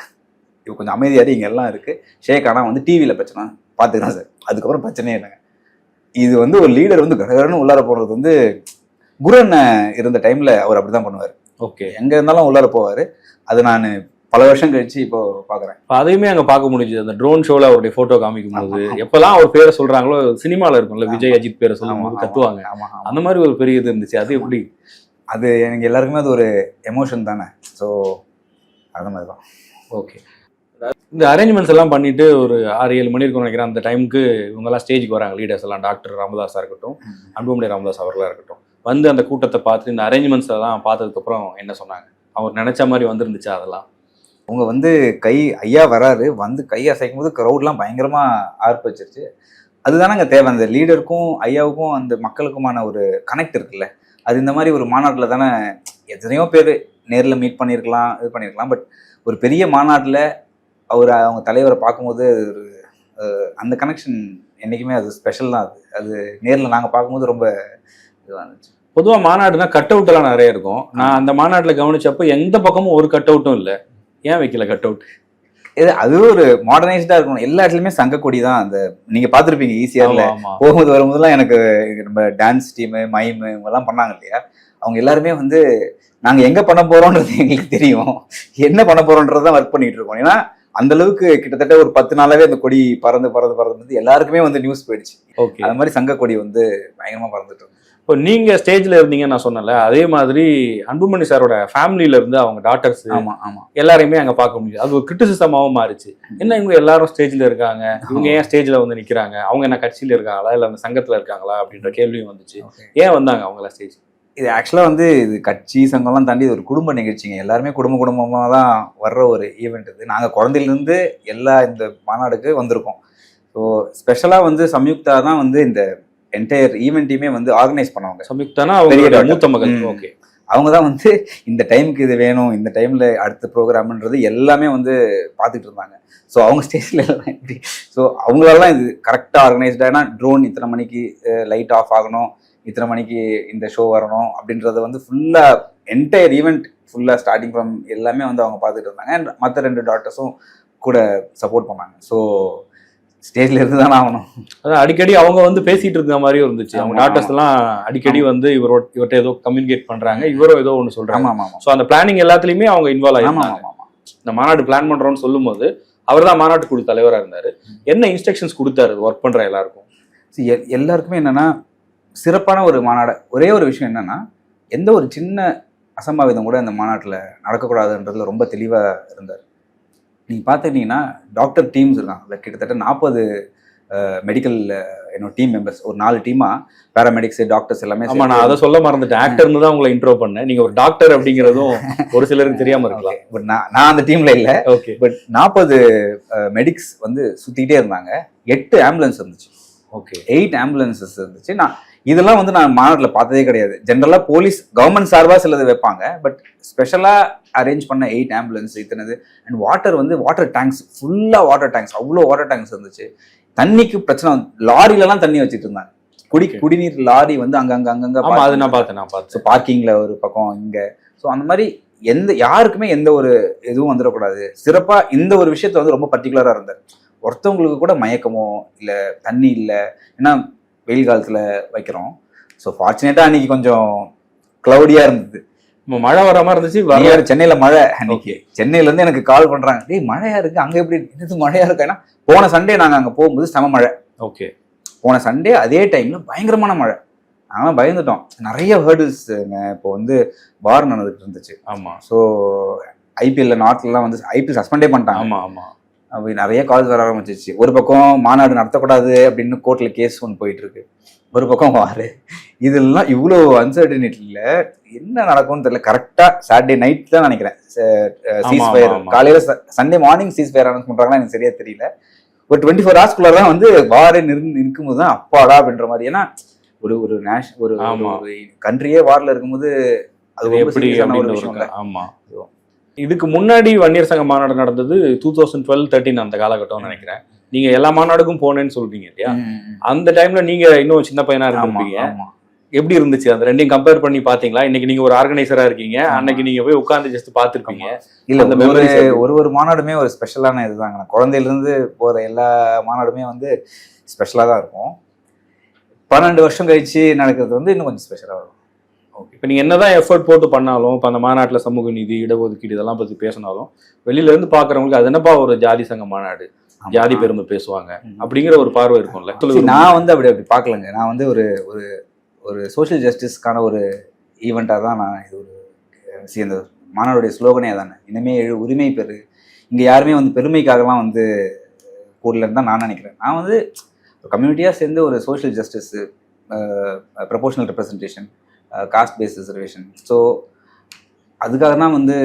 இப்போ கொஞ்சம் அமைதியாக இங்கே எல்லாம் இருக்குது, ஷேக் ஆனால் வந்து டிவியில் பிரச்சனை பார்த்துக்கலாம் சார், அதுக்கப்புறம் பிரச்சனையே இல்லைங்க. இது வந்து ஒரு லீடர் வந்து கடகடன்னு உள்ளார போடுறது வந்து, குருன் இருந்த டைம்ல அவர் அப்படிதான் பண்ணுவார். ஓகே, எங்க இருந்தாலும் உள்ளார போவாரு. அது நான் பல வருஷம் கழிச்சு இப்போ பாக்குறேன். அதையுமே அங்க பார்க்க முடிஞ்சது. அந்த ட்ரோன் ஷோல அவருடைய போட்டோ காமிக்கும் போது எப்பெல்லாம் அவர் பேரை சொல்றாங்களோ, சினிமால இருக்கும்ல விஜய் அஜித் பேரை சொல்லும் போது கத்துவாங்க, அந்த மாதிரி ஒரு பெரிய இது இருந்துச்சு. அது எப்படி? அது எனக்கு எல்லாருக்குமே அது ஒரு எமோஷன் தானே. ஸோ அது மாதிரி தான். ஓகே, இந்த அரேஞ்ச்மெண்ட்ஸ் எல்லாம் பண்ணிட்டு ஒரு 6-7 மணி இருக்கும் நினைக்கிறேன். அந்த டைமுக்கு இவங்கெல்லாம் ஸ்டேஜுக்கு வராங்க, லீடர்ஸ் எல்லாம். டாக்டர் ராமதாஸா இருக்கட்டும், அன்புமணி ராமதாஸ் அவர்களா இருக்கட்டும், வந்து அந்த கூட்டத்தை பார்த்து இந்த அரேஞ்ச்மெண்ட்ஸ் எல்லாம் பார்த்ததுக்கப்புறம் என்ன சொன்னாங்க? அவர் நினைச்ச மாதிரி வந்துருந்துச்சா? அதெல்லாம் அவங்க வந்து ஐயா வராரு, வந்து கை அசைக்கும் போது க்ரௌட்லாம் பயங்கரமா ஆர்ப்பிச்சிருச்சு. அதுதானங்க தேவை, அந்த லீடருக்கும் ஐயாவுக்கும் அந்த மக்களுக்குமான ஒரு கனெக்ட் இருக்குல்ல. அது இந்த மாதிரி ஒரு மாநாட்டில் தானே. எத்தனையோ பேர் நேரில் மீட் பண்ணியிருக்கலாம், இது பண்ணியிருக்கலாம். பட் ஒரு பெரிய மாநாட்டில் அவங்க தலைவரை பார்க்கும்போது ஒரு அந்த கனெக்ஷன் என்றைக்குமே அது ஸ்பெஷல் தான். அது நேரில் நாங்கள் பார்க்கும்போது ரொம்ப இதுவாக இருந்துச்சு. பொதுவாக மாநாடுனா கட் அவுட் எல்லாம் நிறைய இருக்கும். நான் அந்த மாநாட்டில் கவனிச்சப்போ எந்த பக்கமும் ஒரு கட் அவுட்டும் இல்லை. ஏன் வைக்கல கட் அவுட்? அது ஒரு மாடர்னைஸ்டா இருக்கணும். எல்லா இடத்துலயுமே சங்க கொடி தான். அந்த நீங்க பாத்துருப்பீங்க ஈஸியார்ல போகும்போது வரும்போதுலாம் எனக்கு நம்ம டான்ஸ் டீம் மைம் இவங்க எல்லாம் பண்ணாங்க இல்லையா, அவங்க எல்லாருமே வந்து நாங்க எங்க பண்ண போறோம்ன்றது எங்களுக்கு தெரியும், என்ன பண்ண போறோம்ன்றதான் ஒர்க் பண்ணிட்டு இருக்கோம். ஏன்னா அந்த அளவுக்கு கிட்டத்தட்ட ஒரு 10 நாளாவே அந்த கொடி பறந்து எல்லாருக்குமே வந்து நியூஸ் போயிடுச்சு. அந்த மாதிரி சங்க கொடி வந்து பயங்கரமா பறந்துட்டு இருக்கு. இப்போ நீங்க ஸ்டேஜ்ல இருந்தீங்கன்னு நான் சொன்னல, அதே மாதிரி அன்புமணி சாரோட ஃபேமிலியில இருந்து அவங்க டாட்டர்ஸ் எல்லாரையுமே அங்க பார்க்க முடியாது. அது ஒரு கிரிட்டிசிசமாவும் மாறிச்சு. என்ன இவங்க எல்லாரும் ஸ்டேஜ்ல இருக்காங்க, இவங்க ஏன் ஸ்டேஜ்ல வந்து நிக்கிறாங்க, அவங்க என்ன கட்சியில இருக்காங்களா இல்ல அந்த சங்கத்துல இருக்காங்களா அப்படின்ற கேள்வியும் வந்துச்சு. ஏன் வந்தாங்க அவங்கள ஸ்டேஜ்? இது ஆக்சுவலா வந்து இது கட்சி சங்கம்லாம் தாண்டி ஒரு குடும்ப நிகழ்ச்சிங்க. எல்லாருமே குடும்பமா தான் வர்ற ஒரு ஈவெண்ட் இது. நாங்க குழந்தையிலிருந்து எல்லா இந்த மாநாடுக்கு வந்திருக்கோம். ஸோ ஸ்பெஷலா வந்து சம்யுக்தா தான் வந்து இந்த என்டையர் ஈவெண்ட்டையுமே வந்து ஆர்கனைஸ் பண்ணுவாங்க. சம்யுக்தானா அவங்க மூத்த மகள். ஓகே, அவங்க தான் வந்து இந்த டைமுக்கு இது வேணும், இந்த டைம்ல அடுத்த ப்ரோக்ராம்ன்றது எல்லாமே வந்து பார்த்துட்டு இருந்தாங்க. ஸோ அவங்க ஸ்டேஜ்ல எல்லாம் எப்படி, ஸோ அவங்களாலாம் இது கரெக்டாக ஆர்கனைஸ்டா. ஏன்னா ட்ரோன் இத்தனை மணிக்கு லைட் ஆஃப் ஆகணும், இத்தனை மணிக்கு இந்த ஷோ வரணும் அப்படின்றத வந்து ஃபுல்லா என்டையர் ஈவெண்ட் ஃபுல்லா ஸ்டார்டிங் ஃப்ரம் எல்லாமே வந்து அவங்க பார்த்துட்டு இருந்தாங்க. அண்ட் மற்ற 2 டாக்டர்ஸும் கூட சப்போர்ட் பண்ணாங்க. ஸோ ஸ்டேஜ்ல இருந்து தானே ஆகணும். அதான் அடிக்கடி அவங்க வந்து பேசிட்டு இருக்க மாதிரியும் இருந்துச்சு. அவங்க டாக்டர்ஸ் எல்லாம் அடிக்கடி வந்து இவர்கிட்ட ஏதோ கம்யூனிகேட் பண்றாங்க, இவரோ ஏதோ ஒன்று சொல்றாங்க. ஸோ அந்த பிளானிங் எல்லாத்துலயுமே அவங்க இன்வால்வ் ஆகிருந்தாங்க. இந்த மாநாடு பிளான் பண்றோம்னு சொல்லும் போது அவர் தான் மாநாட்டு குழு தலைவரா இருந்தாரு. என்ன இன்ஸ்ட்ரக்ஷன்ஸ் கொடுத்தாரு ஒர்க் பண்ற எல்லாருக்கும்? எல்லாருக்குமே என்னன்னா சிறப்பான ஒரு மாநாடு. ஒரே ஒரு விஷயம் என்னன்னா, எந்த ஒரு சின்ன அசம்பாவிதம் கூட அந்த மாநாட்டில் நடக்கக்கூடாதுன்றதுல ரொம்ப தெளிவாக இருந்தார். நீங்கள் பார்த்துக்கிட்டீங்கன்னா டாக்டர் டீம்ஸ் இருக்காங்க, கிட்டத்தட்ட 40 மெடிக்கல் டீம் மெம்பர்ஸ், ஒரு 4 டீமா பேராமெடிக்ஸ் டாக்டர்ஸ் எல்லாமே. ஆமா, நான் அதை சொல்ல மறந்துட்டேன். ஆக்டர்னு தான் உங்களை இன்ட்ரோ பண்ணேன். நீங்க ஒரு டாக்டர் அப்படிங்கிறதும் ஒரு சிலருக்கு தெரியாம இருக்கலாம். பட் நான் அந்த டீம்ல இல்லை. ஓகே, பட் 40 மெடிக்ஸ் வந்து சுத்திக்கிட்டே இருந்தாங்க. 8 ஆம்புலன்ஸ் இருந்துச்சு. ஓகே, 8 ஆம்புலன்சஸ் இருந்துச்சு. இதெல்லாம் வந்து நான் மாநாட்டில் பார்த்ததே கிடையாது. ஜென்ரலா போலீஸ் கவர்மெண்ட் சார்பாக சிலது வைப்பாங்க, பட் ஸ்பெஷலா அரேஞ்ச் பண்ண 8 ஆம்புலன்ஸ் இத்தனது. அண்ட் வாட்டர் டேங்க்ஸ், ஃபுல்லா வாட்டர் டேங்க்ஸ், அவ்வளோ வாட்டர் டேங்க்ஸ் இருந்துச்சு. தண்ணிக்கு பிரச்சனை, லாரிலலாம் தண்ணி வச்சுட்டு இருந்தாங்க. குடிநீர் லாரி வந்து அங்கங்க நான் பார்த்தேன். பார்க்கிங்ல ஒரு பக்கம் இங்க. ஸோ அந்த மாதிரி யாருக்குமே எந்த ஒரு எதுவும் வந்துடக்கூடாது. சிறப்பா இந்த ஒரு விஷயத்த வந்து ரொம்ப பர்டிகுலரா இருந்தார். ஒருத்தவங்களுக்கு கூட மயக்கமோ இல்லை தண்ணி இல்லை, ஏன்னா வெயில் காலத்துல வைக்கிறோம். ஸோ ஃபார்ச்சுனேட்டா அன்னைக்கு கொஞ்சம் கிளவுடியா இருந்தது, மழை வர மாதிரி இருந்துச்சு. சென்னையில மழை அன்னைக்கு. சென்னையில இருந்து எனக்கு கால் பண்றாங்க, டேய் மழையா இருக்கு அங்க, எப்படி இது மழையா இருக்கு? ஏன்னா போன சண்டே நாங்க அங்க போகும்போது செம மழை. ஓகே, போன சண்டே அதே டைம்ல பயங்கரமான மழை. நாங்களாம் பயந்துட்டோம். நிறைய ஹேர்டில்ஸ்ங்க. இப்போ வந்து வார் நடந்துட்டு இருந்துச்சு. ஆமா, ஸோ ஐபிஎல்ல நார்த்லாம் வந்து ஐபிஎல் சஸ்பெண்டே பண்ணிட்டாங்க. ஆமா ஆமா, அப்படி நிறைய கால்ஸ் வர ஆரம்பிச்சிச்சு. ஒரு பக்கம் மாநாடு நடத்தக்கூடாது அப்படின்னு கோர்ட்ல கேஸ் ஒன்று போயிட்டு இருக்கு, ஒரு பக்கம் வாரு. இதெல்லாம் இவ்வளோ அன்சர்டனிட்டியில என்ன நடக்கும்னு தெரியல. கரெக்டா சாட்டர்டே நைட் தான் நினைக்கிறேன் சீஸ் ஃபயர், காலையில Sunday morning cheese fire announce பண்றாங்களா எனக்கு சரியா தெரியல. ஒரு 24 ஹவர்ஸ்க்குள்ள தான் வந்து வாரே நிற்கும்போது தான் அப்பாடா அப்படின்ற மாதிரி. ஏன்னா ஒரு கண்ட்ரியே வார்ல இருக்கும்போது அது எப்படி ஒரு விஷயம் இல்லை. ஆமா, இதுக்கு முன்னாடி வன்னியர் சங்க மாநாடு நடந்தது 2012-13 அந்த காலகட்டம் நினைக்கிறேன். நீங்க எல்லா மாநாடுக்கும் போனேன்னு சொல்றீங்க இல்லையா? அந்த டைம்ல நீங்க இன்னும் சின்ன பையனா இருப்பீங்க. எப்படி இருந்துச்சு? அந்த ரெண்டையும் கம்பேர் பண்ணி பாத்தீங்களா? இன்னைக்கு நீங்க ஒரு ஆர்கனைசரா இருக்கீங்க, அன்னைக்கு நீங்க போய் உட்கார்ந்து ஜஸ்ட் பாத்துருப்பீங்க. இல்ல, அந்த ஒரு மாநாடுமே ஒரு ஸ்பெஷலான இதுதாங்க. குழந்தையில இருந்து போற எல்லா மாநாடுமே வந்து ஸ்பெஷலா தான் இருக்கும். 12 வருஷம் கழிச்சு நடக்கிறது வந்து இன்னும் கொஞ்சம் ஸ்பெஷலா இருக்கும். ஓகே, இப்போ நீங்கள் என்னதான் எஃபர்ட் போட்டு பண்ணாலும், இப்போ அந்த மாநாட்டில் சமூக நீதி, இடஒதுக்கீடு இதெல்லாம் பற்றி பேசினாலும் வெளியில இருந்து பார்க்குறவங்களுக்கு அது என்னப்பா ஒரு ஜாதி சங்க மாநாடு, ஜாதி பெருமை பேசுவாங்க அப்படிங்கிற ஒரு பார்வை இருக்கும்ல. நான் வந்து அப்படி பார்க்கலங்க. நான் வந்து ஒரு சோஷியல் ஜஸ்டிஸ்க்கான ஒரு ஈவெண்ட்டாக தான் நான் இது ஒரு இந்த மாநாடுடைய ஸ்லோகனே தானே, இனிமே உரிமை பெறு. இங்கே யாருமே வந்து பெருமைக்காகலாம் வந்து கூடலன்னு தான் நான் நினைக்கிறேன். நான் வந்து கம்யூனிட்டியாக சேர்ந்து ஒரு social justice, proportional representation, caste base reservation, so அதுக்காக தான் வந்து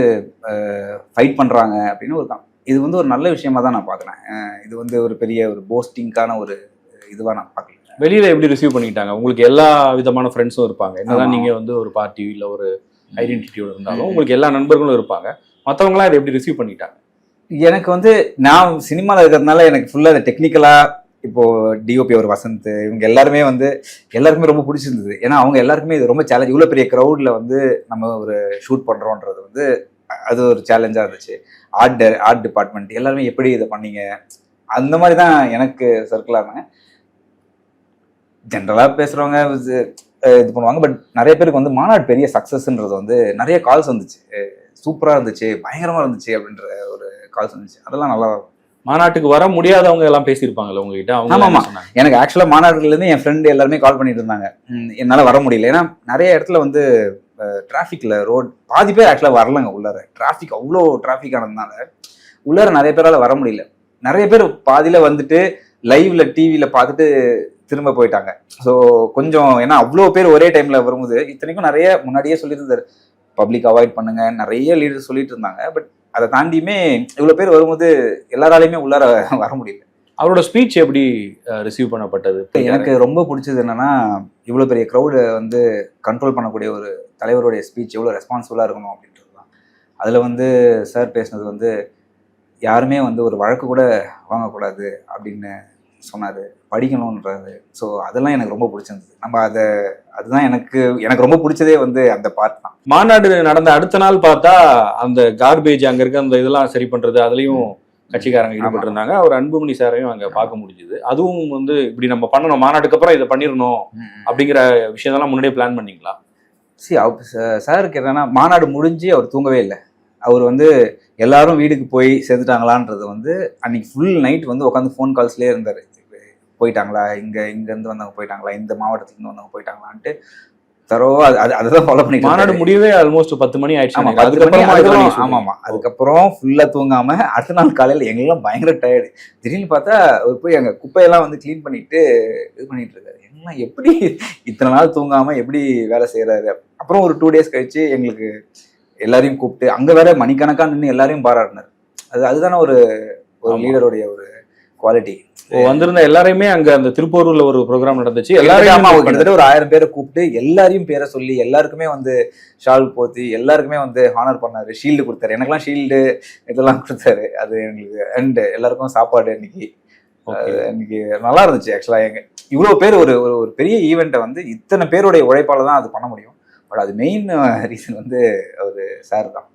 ஃபைட் பண்ணுறாங்க அப்படின்னு இது வந்து ஒரு நல்ல விஷயமா தான் நான் பார்க்குறேன். இது வந்து ஒரு பெரிய ஒரு போஸ்டிங்கான ஒரு இதுவாக நான் பார்க்கல. வெளியில் எப்படி ரிசீவ் பண்ணிக்கிட்டாங்க? உங்களுக்கு எல்லா விதமான ஃப்ரெண்ட்ஸும் இருப்பாங்க. என்னதான் நீங்கள் வந்து ஒரு பார்ட்டி இல்லை ஒரு ஐடென்டிட்டியோடு இருந்தாலும் உங்களுக்கு எல்லா நண்பர்களும் இருப்பாங்க. மற்றவங்களாம் இதை எப்படி ரிசீவ் பண்ணிக்கிட்டாங்க? எனக்கு வந்து நான் சினிமாவில் இருக்கிறதுனால எனக்கு ஃபுல்லாக அந்த டெக்னிக்கலாக இப்போ டிஓபி ஒரு வசந்த் இவங்க எல்லாருமே வந்து எல்லாருக்குமே ரொம்ப பிடிச்சிருந்தது. ஏன்னா அவங்க எல்லாருக்குமே இது ரொம்ப சேலஞ்ச். இவ்வளோ பெரிய க்ரௌடில் வந்து நம்ம ஒரு ஷூட் பண்ணுறோன்றது வந்து அது ஒரு சேலஞ்சாக இருந்துச்சு. ஆர்ட் டிபார்ட்மெண்ட் எல்லாருமே எப்படி இதை பண்ணீங்க, அந்த மாதிரி தான் எனக்கு சர்க்கிளான ஜென்ரலாக பேசுகிறவங்க இது பண்ணுவாங்க. பட் நிறைய பேருக்கு வந்து மாநாடு பெரிய சக்ஸஸ்ன்றது வந்து நிறைய கால்ஸ் வந்துச்சு, சூப்பராக இருந்துச்சு, பயங்கரமாக இருந்துச்சு அப்படின்ற ஒரு கால்ஸ் வந்துச்சு. அதெல்லாம் நல்லா மாநாட்டுக்கு வர முடியாதவங்க எல்லாம் பேசியிருப்பாங்கல்ல உங்ககிட்ட, அவங்க ஆமாம். எனக்கு ஆக்சுவலாக மாநாடுலேருந்து என் ஃப்ரெண்டு எல்லாருமே கால் பண்ணிட்டு இருந்தாங்க, என்னால் வர முடியல. ஏன்னா நிறைய இடத்துல வந்து டிராஃபிக்கில் ரோட் பாதி பேர் ஆக்சுவலாக வரலங்க உள்ளார. டிராஃபிக் அவ்வளோ டிராஃபிக் ஆனதுனால உள்ளார நிறைய பேரால் வர முடியல. நிறைய பேர் பாதியில் வந்துட்டு லைவ்ல டிவியில் பார்த்துட்டு திரும்ப போயிட்டாங்க. ஸோ கொஞ்சம் ஏன்னா அவ்வளோ பேர் ஒரே டைமில் வரும்போது, இத்தனைக்கும் நிறைய முன்னாடியே சொல்லியிருந்தாரு பப்ளிக் அவாய்ட் பண்ணுங்க, நிறைய லீடர் சொல்லிட்டு இருந்தாங்க. பட் அதை தாண்டியுமே இவ்வளோ பேர் வரும்போது எல்லாராலையுமே உள்ளார வர முடியல. அவரோட ஸ்பீச் எப்படி ரிசீவ் பண்ணப்பட்டது? எனக்கு ரொம்ப பிடிச்சது என்னன்னா, இவ்வளோ பெரிய க்ரௌடை வந்து கண்ட்ரோல் பண்ணக்கூடிய ஒரு தலைவருடைய ஸ்பீச் எவ்வளோ ரெஸ்பான்சிபிளாக இருக்கணும் அப்படின்றது தான். அதில் வந்து சார் பேசினது வந்து யாருமே வந்து ஒரு வழக்கு கூட வாங்கக்கூடாது அப்படின்னு சொன்னார், படிக்கணுன்றாரு. ஸோ அதெல்லாம் எனக்கு ரொம்ப பிடிச்சிருந்தது. நம்ம அதுதான் எனக்கு ரொம்ப பிடிச்சதே வந்து அந்த பார்ட் தான். மாநாடு நடந்த அடுத்த நாள் பார்த்தா அந்த கார்பேஜ் அங்கே இருக்க அந்த இதெல்லாம் சரி பண்ணுறது அதுலேயும் கட்சிக்காரங்க ஈடுபட்டு இருந்தாங்க. அவர் அன்புமணி சாரையும் அங்கே பார்க்க முடிஞ்சுது. அதுவும் வந்து இப்படி நம்ம பண்ணணும், மாநாட்டுக்கு அப்புறம் இதை பண்ணிடணும் அப்படிங்கிற விஷயத்தெல்லாம் முன்னாடியே பிளான் பண்ணீங்களா? சாருக்கு என்னன்னா, மாநாடு முடிஞ்சு அவர் தூங்கவே இல்லை. அவர் வந்து எல்லாரும் வீட்டுக்கு போய் சேர்ந்துட்டாங்களான்றது வந்து அன்னைக்கு ஃபுல் நைட் வந்து உட்காந்து ஃபோன் கால்ஸ்லேயே இருந்தார். போயிட்டாங்களா, இங்கேருந்து வந்தவங்க போயிட்டாங்களா, இந்த மாவட்டத்துலேருந்து வந்தவங்க போயிட்டாங்களான்ட்டு தரோவா அதுதான் ஃபாலோ பண்ணி. மாநாடு முடியவே ஆல்மோஸ்ட் 10 மணி ஆயிடுச்சு. அதுக்கப்புறம் ஃபுல்லா தூங்காம அடுத்த நாள் காலையில எங்கெல்லாம் பயங்கர டயர்டு. திடீர்னு பார்த்தா அவர் போய் அங்க குப்பையெல்லாம் வந்து கிளீன் பண்ணிட்டு இது பண்ணிட்டு இருக்காரு. எல்லாம் எப்படி இத்தனை நாள் தூங்காம எப்படி வேலை செய்யறாரு. அப்புறம் ஒரு 2 days கழிச்சு எங்களுக்கு எல்லாரையும் கூப்பிட்டு அங்க வேற மணிக்கணக்கா நின்று எல்லாரையும் பாராட்டினார். அதுதானே ஒரு லீடருடைய ஒரு குவாலிட்டி. வந்திருந்த எல்லாரையுமே அங்க அந்த திருப்பூர்ல ஒரு ப்ரோக்ராம் நடந்துச்சு. எல்லாரையும் கிட்டத்தட்ட ஒரு 1000 பேரை கூப்பிட்டு எல்லாரையும் பேரை சொல்லி எல்லாருக்குமே வந்து ஷால் போத்தி எல்லாருக்குமே வந்து ஹானர் பண்ணாரு. ஷீல்டு கொடுத்தாரு. எனக்கெல்லாம் ஷீல்டு இதெல்லாம் கொடுத்தாரு. அது எங்களுக்கு அண்ட் எல்லாருக்கும் சாப்பாடு இன்னைக்கு நல்லா இருந்துச்சு. ஆக்சுவலா இவ்வளவு பேர் ஒரு ஒரு பெரிய ஈவெண்ட்டை வந்து இத்தனை பேருடைய உழைப்பால தான் அது பண்ண முடியும். பட் அது மெயின் ரீசன் வந்து ஒரு சார் தான்.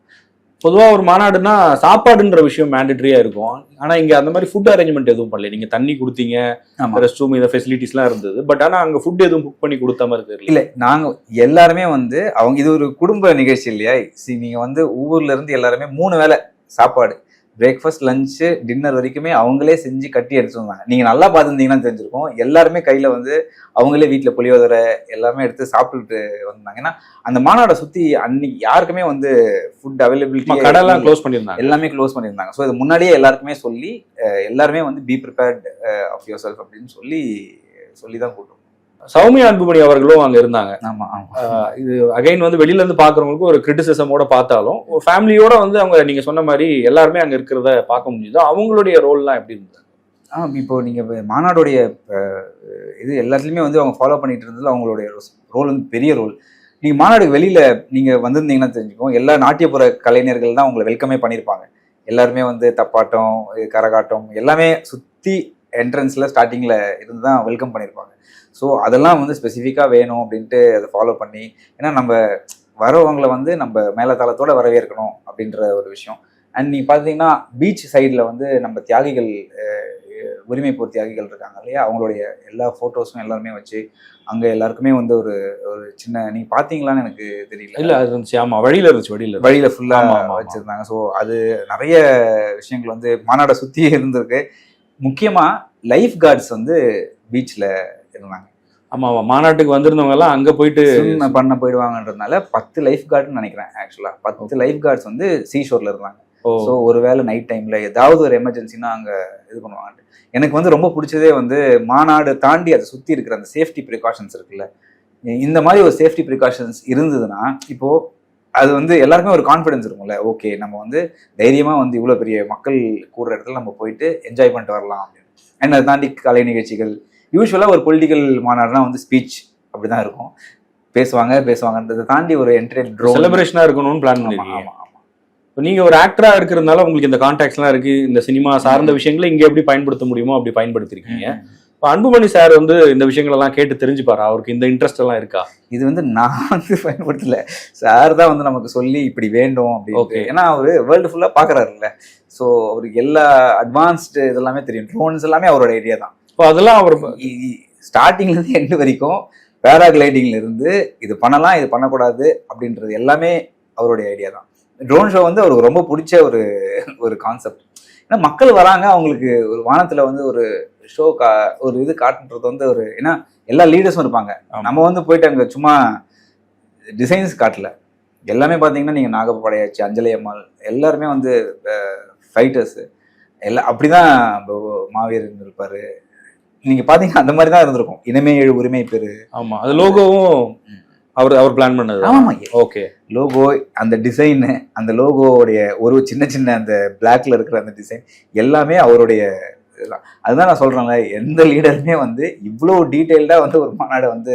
பொதுவாக ஒரு மாநாடுனா சாப்பாடுன்ற விஷயம் மேண்டட்ரியா இருக்கும். ஆனா இங்க அந்த மாதிரி ஃபுட் அரேஞ்ச்மெண்ட் எதுவும் பண்ணல. நீங்க தண்ணி கொடுத்தீங்க, ரெஸ்ட் ரூம், இந்த ஃபெசிலிட்டிஸ்லாம் இருந்தது. பட் ஆனா அங்க ஃபுட் எதுவும் புக் பண்ணி கொடுத்த மாதிரி தெரியல. இல்ல, நாங்க எல்லாருமே வந்து அவங்க இது ஒரு குடும்ப நிகழ்ச்சி இல்லையா. நீங்க வந்து ஊர்ல இருந்து எல்லாருமே 3 வேளை சாப்பாடு, பிரேக்ஃபாஸ்ட், லஞ்சு, டின்னர் வரைக்குமே அவங்களே செஞ்சு கட்டி எடுத்து வந்தாங்க. நீங்க நல்லா பார்த்துருந்தீங்கன்னா தெரிஞ்சிருக்கும். எல்லாருமே கையில வந்து அவங்களே வீட்டில் புளியோதரை எல்லாமே எடுத்து சாப்பிட்டுட்டு வந்தாங்க. ஏன்னா அந்த மாநாடை சுற்றி அன்னைக்கு யாருக்குமே வந்து ஃபுட் அவைலபிலிட்டி கடையெல்லாம் க்ளோஸ் பண்ணியிருந்தாங்க, எல்லாமே க்ளோஸ் பண்ணியிருந்தாங்க. ஸோ இது முன்னாடியே எல்லாருக்குமே சொல்லி எல்லாருமே வந்து be prepared of yourself அப்படின்னு சொல்லி தான் கூட்டம். சௌமியா அன்புமணி அவர்களும் அங்க இருந்தாங்க. ஆமா. இது அகைன் வந்து வெளியில இருந்து பாக்குறவங்களுக்கு ஒரு கிரிட்டிசிசமோட பார்த்தாலும் ஒரு ஃபேமிலியோட வந்து அவங்க நீங்க சொன்ன மாதிரி எல்லாருமே அங்க இருக்கிறத பார்க்க முடியுது. அவங்களுடைய ரோல்லாம் எப்படி இருந்தது? இப்போ நீங்க மாநாடுடைய இது எல்லாத்துலயுமே வந்து அவங்க ஃபாலோ பண்ணிட்டு இருந்ததுல அவங்களுடைய ரோல் வந்து பெரிய ரோல். நீங்க மாநாடுக்கு வெளியில நீங்க வந்திருந்தீங்கன்னா தெரிஞ்சுக்கோங்க, எல்லா நாட்டியப்புற கலைஞர்கள் தான் உங்களை வெல்கமே பண்ணியிருப்பாங்க. எல்லாருமே வந்து தப்பாட்டம், கரகாட்டம் எல்லாமே சுத்தி என்ட்ரன்ஸ்ல ஸ்டார்டிங்ல இருந்து தான் வெல்கம் பண்ணியிருப்பாங்க. ஸோ அதெல்லாம் வந்து ஸ்பெசிஃபிக்காக வேணும் அப்படின்ட்டு அதை ஃபாலோ பண்ணி, ஏன்னா நம்ம வரவங்களை வந்து நம்ம மேலத்தளத்தோட வரவேற்கணும் அப்படின்ற ஒரு விஷயம். அண்ட் நீங்கள் பார்த்தீங்கன்னா பீச் சைடில் வந்து நம்ம தியாகிகள், உரிமை போர் தியாகிகள் இருக்காங்க இல்லையா, அவங்களுடைய எல்லா ஃபோட்டோஸும் எல்லாருமே வச்சு அங்கே எல்லாருக்குமே வந்து ஒரு சின்ன, நீங்கள் பார்த்தீங்களான்னு எனக்கு தெரியல. இல்லை, அது இருந்துச்சு. ஆமாம், வழியில் ஃபுல்லாக வச்சுருந்தாங்க. ஸோ அது நிறைய விஷயங்கள் வந்து மாநாடை சுற்றி இருந்திருக்கு. முக்கியமாக லைஃப் கார்ட்ஸ் வந்து பீச்சில் இருந்தாங்க. ஆமா, மாநாட்டுக்கு வந்திருந்தவங்க எல்லாம் அங்க போயிட்டு பண்ண போயிடுவாங்கன்றதுனால 10 லைஃப் கார்டுன்னு நினைக்கிறேன். ஆக்சுவலா 10 லைஃப் கார்ட்ஸ் வந்து சீஷோர்ல இருந்தாங்க. ஸோ ஒருவேளை நைட் டைம்ல ஏதாவது ஒரு எமர்ஜென்சினா அங்க இது பண்ணுவாங்க. எனக்கு வந்து ரொம்ப பிடிச்சதே வந்து மாநாடு தாண்டி அதை சுத்தி இருக்கிற அந்த சேஃப்டி ப்ரிகாஷன்ஸ் இருக்குல்ல. இந்த மாதிரி ஒரு சேஃப்டி ப்ரிகாஷன்ஸ் இருந்ததுன்னா இப்போ அது வந்து எல்லாருக்குமே ஒரு கான்ஃபிடன்ஸ் இருக்கும்ல. ஓகே, நம்ம வந்து தைரியமா வந்து இவ்வளவு பெரிய மக்கள் கூடுற இடத்துல நம்ம போயிட்டு என்ஜாய் பண்ணிட்டு வரலாம் அப்படின்னு. அண்ட் அதை தாண்டி கலை நிகழ்ச்சிகள், யூஸ்வலாக ஒரு பொலிட்டிக்கல் மாநாடுனா வந்து ஸ்பீச் அப்படிதான் இருக்கும், பேசுவாங்கன்றதை தாண்டி ஒரு என்டர்டெயின் செலிப்ரேஷனா இருக்கணும்னு பிளான் பண்ணுவாங்க. ஆமா. இப்போ நீங்க ஒரு ஆக்டரா இருக்கிறதுனால உங்களுக்கு இந்த கான்டாக்ட்ஸ்லாம் இருக்கு, இந்த சினிமா சார்ந்த விஷயங்களை இங்க எப்படி பயன்படுத்த முடியுமோ அப்படி பயன்படுத்திருக்கீங்க. இப்போ அன்புமணி சார் வந்து இந்த விஷயங்கள் எல்லாம் கேட்டு தெரிஞ்சுப்பாரா? அவருக்கு இந்த இன்ட்ரெஸ்ட் எல்லாம் இருக்கா? இது வந்து நான் வந்து பயன்படுத்தல, சார் தான் வந்து நமக்கு சொல்லி இப்படி வேண்டும் அப்படின்னு. ஏன்னா அவரு வேர்ல்டு ஃபுல்லா பாக்குறாருல்ல, ஸோ அவருக்கு எல்லா அட்வான்ஸ்டு இதெல்லாமே தெரியும். ட்ரோன்ஸ் எல்லாமே அவரோட ஐடியா தான். இப்போ அதெல்லாம் அவர் ஸ்டார்டிங்ல இருந்து எண்டு வரைக்கும் பேராகிளைடிங்ல இருந்து இது பண்ணலாம் இது பண்ணக்கூடாது அப்படின்றது எல்லாமே அவருடைய ஐடியா தான். ட்ரோன் ஷோ வந்து அவருக்கு ரொம்ப பிடிச்ச ஒரு கான்செப்ட். ஏன்னா மக்கள் வராங்க, அவங்களுக்கு ஒரு வானத்துல வந்து ஒரு ஷோ ஒரு இது காட்டுன்றது வந்து ஒரு, ஏன்னா எல்லா லீடர்ஸும் இருப்பாங்க. நம்ம வந்து போயிட்டு அங்கே சும்மா டிசைன்ஸ் காட்டல, எல்லாமே பார்த்தீங்கன்னா நீங்கள் நாகப்படையாச்சி, அஞ்சலி அம்மாள் எல்லாருமே வந்து ஃபைட்டர்ஸ் எல்லாம் அப்படிதான். மாவீரன் இருப்பாரு, நீங்க பாத்தீங்கன்னா அந்த மாதிரி தான் இருந்திருக்கும். இனமே எழு உரிமை பெரு. ஆமா, அது லோகோவும் அவர் பிளான் பண்ணது. ஆமா, ஓகே. லோகோ, அந்த டிசைன், அந்த லோகோவுடைய ஒரு சின்ன சின்ன அந்த பிளாக்ல இருக்கிற அந்த டிசைன் எல்லாமே அவருடைய இதுதான். அதுதான் நான் சொல்றேன்ல, எந்த லீடருமே வந்து இவ்வளவு டீட்டெயில்டா வந்து ஒரு மாநாடு வந்து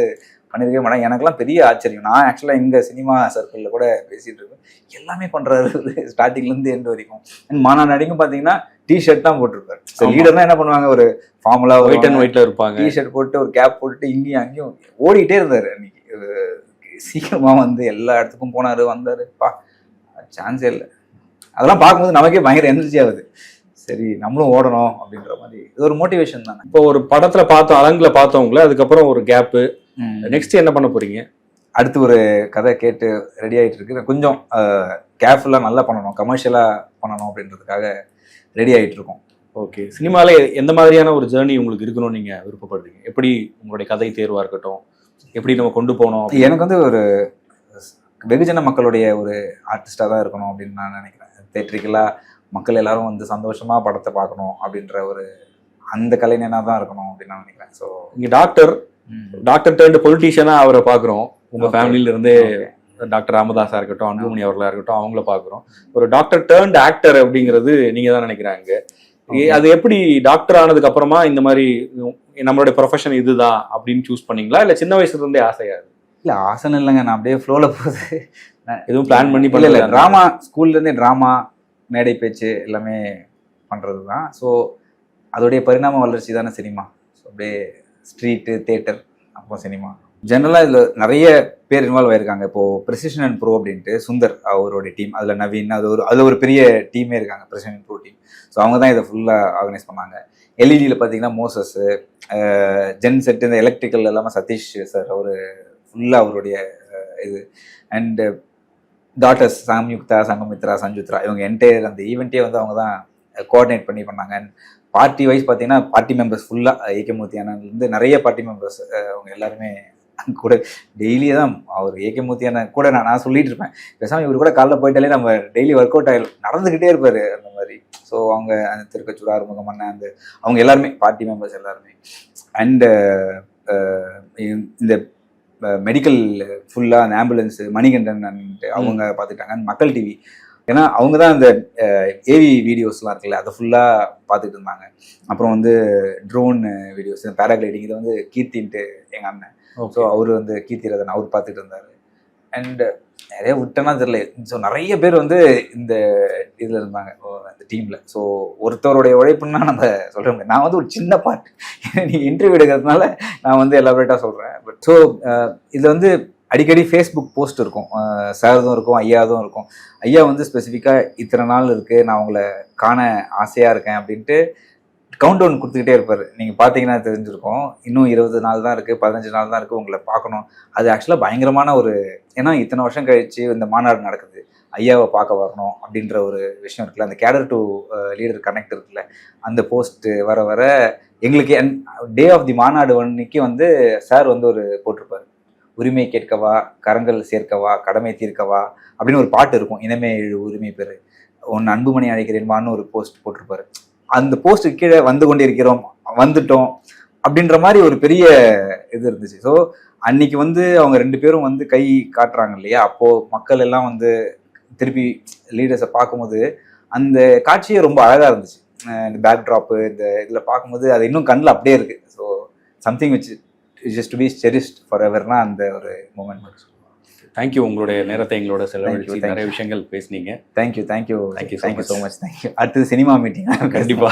பண்ணிருக்கவே மாட்டாங்க. எனக்கெல்லாம் பெரிய ஆச்சரியம். நான் ஆக்சுவலா எங்க சினிமா சர்க்கிள்ல கூட பேசிட்டு இருக்கேன், எல்லாமே பண்றாரு ஸ்டார்டிங்ல இருந்து எண்ட் வரைக்கும். மாநாடு அடிக்கும் பாத்தீங்கன்னா டிஷர்ட் தான் போட்டிருப்பாரு. லீடர்னா என்ன பண்ணுவாங்க, ஒரு ஃபார்முலா ஒயிட் அண்ட் ஒயிட்ல இருப்பாங்க, டிஷர்ட் போட்டு ஒரு கேப் போட்டு இங்கேயும் அங்கேயும் ஓடிட்டே இருந்தாரு. அன்னைக்கு சீக்கிரமா வந்து எல்லா இடத்துக்கும் போனாரு வந்தாரு. சான்ஸே இல்லை. அதெல்லாம் பார்க்கும்போது நமக்கே பயங்கர எனர்ஜி ஆகுது. சரி நம்மளும் ஓடணும் அப்படின்ற மாதிரி இது ஒரு மோட்டிவேஷன் தானே. இப்போ ஒரு படத்துல பார்த்தோம், அலங்குல பார்த்தவங்கள, அதுக்கப்புறம் ஒரு கேப்பு, நெக்ஸ்ட் என்ன பண்ண போறீங்க? அடுத்து ஒரு கதை கேட்டு ரெடி ஆகிட்டு இருக்கு. கொஞ்சம் கேர்ஃபுல்லாக நல்லா பண்ணணும், கமர்ஷியலாக பண்ணணும் அப்படின்றதுக்காக ரெடி ஆகிட்டு இருக்கோம். ஓகே. சினிமால எந்த மாதிரியான ஒரு ஜேர்னி உங்களுக்கு இருக்கணும்னு நீங்க விருப்பப்படுறீங்க? எப்படி உங்களுடைய கதை தேர்வா இருக்கட்டும், எப்படி நம்ம கொண்டு போனோம்? எனக்கு வந்து ஒரு வெகுஜன மக்களுடைய ஒரு ஆர்டிஸ்டாக தான் இருக்கணும் அப்படின்னு நான் நினைக்கிறேன். தேட்ரிக்கலாக மக்கள் எல்லாரும் வந்து சந்தோஷமா படத்தை பார்க்கணும் அப்படின்ற ஒரு அந்த கலைஞனாக தான் இருக்கணும் அப்படின்னு நான் நினைக்கிறேன். ஸோ இங்கே டாக்டர் டேர்ன்டு பொலிட்டீஷியனா அவரை பார்க்குறோம். உங்க ஃபேமிலியில இருந்தே டாக்டர் ராமதாஸா இருக்கட்டும், அன்புமணி அவர்களா இருக்கட்டும், அவங்கள பார்க்குறோம். ஒரு டாக்டர் டேர்ன்டு ஆக்டர் அப்படிங்கிறது நீங்க தான் நினைக்கிறாங்க. அது எப்படி டாக்டர் ஆனதுக்கு அப்புறமா இந்த மாதிரி நம்மளுடைய ப்ரொஃபஷன் இதுதான் அப்படின்னு சூஸ் பண்ணீங்களா, இல்ல சின்ன வயசுல இருந்தே ஆசையா? இல்ல ஆசைன்னு இல்லைங்க, நான் அப்படியே ஃப்ளோல போகுது, எதுவும் பிளான் பண்ணி பண்ணல. ட்ராமா ஸ்கூல்ல இருந்தே ட்ராமா, மேடை பேச்சு எல்லாமே பண்றது தான். ஸோ அதோடைய பரிணாம வளர்ச்சி தானே சினிமா. ஸோ அப்படியே ஸ்ட்ரீட்டு, தேட்டர், அப்புறம் சினிமா. ஜென்ரலாக இதில் நிறைய பேர் இன்வால்வ் ஆயிருக்காங்க. இப்போது ப்ரெசிஷன் அண்ட் ப்ரோ அப்படின்ட்டு சுந்தர் அவருடைய டீம், அதில் நவீன், அது ஒரு பெரிய டீமே இருக்காங்க, precision and bro team. So அவங்க தான் இதை ஃபுல்லாக ஆர்கனைஸ் பண்ணாங்க. எல்இடியில் பார்த்தீங்கன்னா மோசஸ், ஜென் செட், இந்த எலக்ட்ரிக்கல் எல்லாமே சதீஷ் சார், அவர் ஃபுல்லாக அவருடைய இது. அண்டு டாட்டர்ஸ் சம்யுக்தா, சங்கமித்ரா, சஞ்சுத்ரா, இவங்க என்டையர் அந்த ஈவெண்ட்டே வந்து அவங்க தான் கோஆர்டினேட் பண்ணி பண்ணாங்க. அண்ட் பார்ட்டி வைஸ் பார்த்தீங்கன்னா பார்ட்டி மெம்பர்ஸ் ஃபுல்லாக ஏகேமூர்த்தி அண்ணன்லேருந்து நிறைய பார்ட்டி மெம்பர்ஸ் அவங்க எல்லாருமே கூட டெய்லியே தான். அவர் ஏகேமூர்த்தி அண்ணன் கூட நான் சொல்லிட்டு இருப்பேன், பேசாமல் இவர் கூட காலைல போயிட்டாலே நம்ம டெய்லி ஒர்க் அவுட் ஆகிடும், நடந்துக்கிட்டே இருப்பார் அந்த மாதிரி. ஸோ அவங்க அந்த திருக்கச்சூர், ஆறுமுகம் அண்ணன், அந்த அவங்க எல்லாருமே பார்ட்டி மெம்பர்ஸ் எல்லாருமே. அண்டு இந்த மெடிக்கல் ஃபுல்லாக அந்த ஆம்புலன்ஸு மணிகண்டன் அவங்க பார்த்துட்டாங்க. மக்கள் டிவி, ஏன்னா அவங்க தான் அந்த ஏவி வீடியோஸ்லாம் இருக்குல்ல, அதை ஃபுல்லாக பார்த்துட்டு இருந்தாங்க. அப்புறம் வந்து ட்ரோன் வீடியோஸ், பேராகிளைடிங், இதை வந்து கீர்த்தின்ட்டு எங்கள் அண்ணன், ஸோ அவர் வந்து கீர்த்தி ரதன், அவர் பார்த்துட்டு இருந்தார். அண்டு நிறைய விட்டனா தெரியல, ஸோ நிறைய பேர் வந்து இந்த இதில் இருந்தாங்க அந்த டீமில். ஸோ ஒருத்தருடைய உழைப்புன்னா நம்ம சொல்ல முடியாது. நான் வந்து ஒரு சின்ன பார்ட், நீங்கள் இன்டர்வியூ எடுக்கிறதுனால நான் வந்து எலாபரேட்டாக சொல்கிறேன். பட் ஸோ இதில் வந்து அடிக்கடி ஃபேஸ்புக் போஸ்ட் இருக்கும், சார்தும் இருக்கும், ஐயாதும் இருக்கும். ஐயா வந்து ஸ்பெசிஃபிக்காக இத்தனை நாள் இருக்குது, நான் உங்களை காண ஆசையாக இருக்கேன் அப்படின்ட்டு கவுண்ட் டவுன் கொடுத்துக்கிட்டே இருப்பார். நீங்கள் பார்த்தீங்கன்னா தெரிஞ்சிருக்கும், இன்னும் 20 நாள் தான் இருக்குது, 15 நாள் தான் இருக்குது, உங்களை பார்க்கணும். அது ஆக்சுவலாக பயங்கரமான ஒரு, ஏன்னா இத்தனை வருஷம் கழித்து இந்த மாநாடு நடக்குது, ஐயாவை பார்க்க வரணும் அப்படின்ற ஒரு விஷயம் இருக்குல்ல, அந்த கேடர் டு லீடர் கனெக்ட் இருக்குல்ல, அந்த போஸ்ட்டு வர வர எங்களுக்கு டே ஆஃப் தி மாநாடு அன்னைக்கு வந்து சார் வந்து ஒரு போட்டிருப்பார், உரிமை கேட்கவா, கரங்கள் சேர்க்கவா, கடமை தீர்க்கவா அப்படின்னு ஒரு பாட்டு இருக்கும், இனமே எழு உரிமை பெரு, ஒன்று அன்புமணி அழைக்கிறேன்பான்னு ஒரு போஸ்ட் போட்டிருப்பாரு. அந்த போஸ்ட்டுக்கு கீழே வந்து கொண்டு இருக்கிறோம், வந்துட்டோம் அப்படின்ற மாதிரி ஒரு பெரிய இது இருந்துச்சு. ஸோ அன்னைக்கு வந்து அவங்க 2 பேரும் வந்து கை காட்டுறாங்க இல்லையா, அப்போது மக்கள் எல்லாம் வந்து திருப்பி லீடர்ஸை பார்க்கும்போது அந்த காட்சியே ரொம்ப அழகாக இருந்துச்சு. இந்த பேக் ட்ராப்பு, இந்த இதில் பார்க்கும்போது அது இன்னும் கண்ணில் அப்படியே இருக்குது. So something which just to be cherished for எவர்னா அந்த ஒரு மூமெண்ட். தேங்க்யூ, உங்களுடைய நேரத்தை எங்களோட செலவழிச்சு Thank you. நிறைய விஷயங்கள் பேசுனீங்க. Thank you Thank you so so much. Thank you. அடுத்தது சினிமா மீட்டிங் கண்டிப்பா.